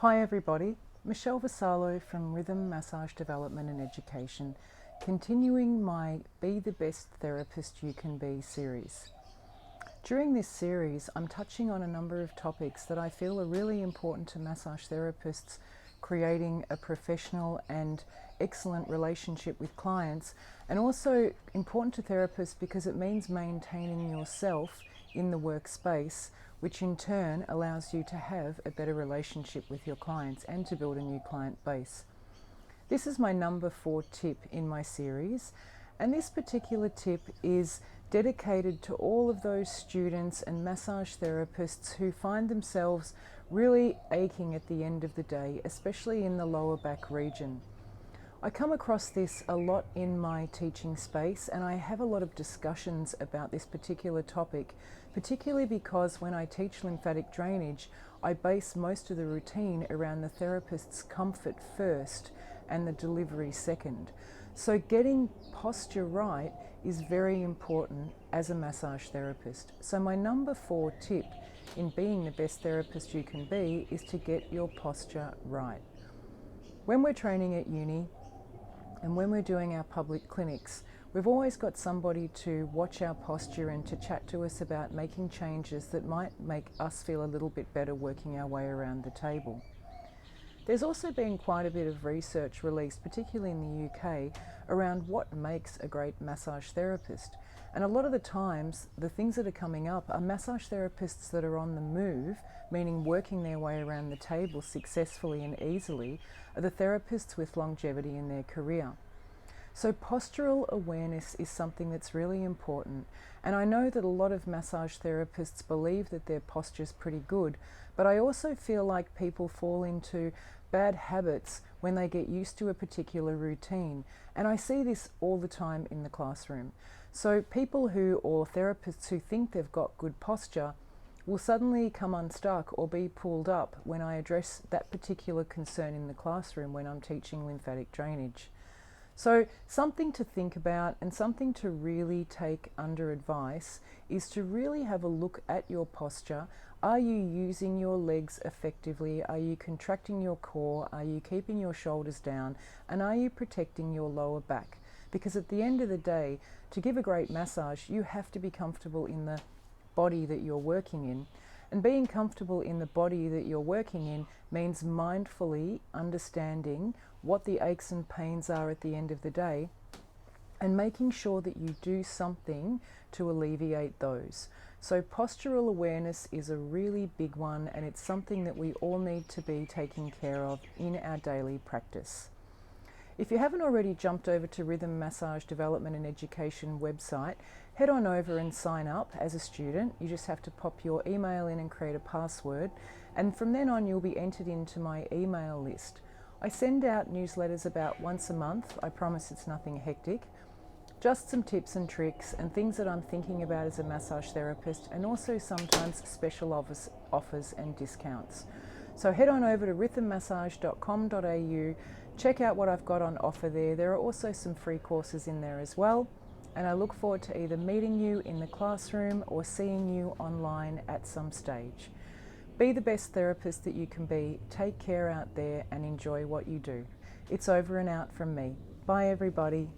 Hi everybody, Michelle Vassallo from Rhythm Massage Development and Education, continuing my Be the Best Therapist You Can Be series. During this series, I'm touching on a number of topics that I feel are really important to massage therapists, creating a professional and excellent relationship with clients, and also important to therapists because it means maintaining yourself in the workspace, which in turn allows you to have a better relationship with your clients and to build a new client base. This is my number 4 tip in my series, and this particular tip is dedicated to all of those students and massage therapists who find themselves really aching at the end of the day, especially in the lower back region. I come across this a lot in my teaching space, and I have a lot of discussions about this particular topic, particularly because when I teach lymphatic drainage, I base most of the routine around the therapist's comfort first and the delivery second. So getting posture right is very important as a massage therapist. So my number 4 tip in being the best therapist you can be is to get your posture right. When we're training at uni, and when we're doing our public clinics, we've always got somebody to watch our posture and to chat to us about making changes that might make us feel a little bit better working our way around the table. There's also been quite a bit of research released, particularly in the UK, around what makes a great massage therapist. And a lot of the times, the things that are coming up are massage therapists that are on the move, meaning working their way around the table successfully and easily, are the therapists with longevity in their career. So postural awareness is something that's really important, and I know that a lot of massage therapists believe that their posture's pretty good, but I also feel like people fall into bad habits when they get used to a particular routine, and I see this all the time in the classroom. So people or therapists who think they've got good posture will suddenly come unstuck or be pulled up when I address that particular concern in the classroom when I'm teaching lymphatic drainage. So something to think about and something to really take under advice is to really have a look at your posture. Are you using your legs effectively? Are you contracting your core? Are you keeping your shoulders down? And are you protecting your lower back? Because at the end of the day, to give a great massage, you have to be comfortable in the body that you're working in. And being comfortable in the body that you're working in means mindfully understanding what the aches and pains are at the end of the day and making sure that you do something to alleviate those. So postural awareness is a really big one, and it's something that we all need to be taking care of in our daily practice. If you haven't already jumped over to Rhythm Massage Development and Education website, head on over and sign up as a student. You just have to pop your email in and create a password, and from then on you'll be entered into my email list. I send out newsletters about once a month. I promise it's nothing hectic. Just some tips and tricks and things that I'm thinking about as a massage therapist, and also sometimes special offers and discounts. So head on over to rhythmmassage.com.au, check out what I've got on offer there. There are also some free courses in there as well, and I look forward to either meeting you in the classroom or seeing you online at some stage. Be the best therapist that you can be, take care out there and enjoy what you do. It's over and out from me. Bye everybody.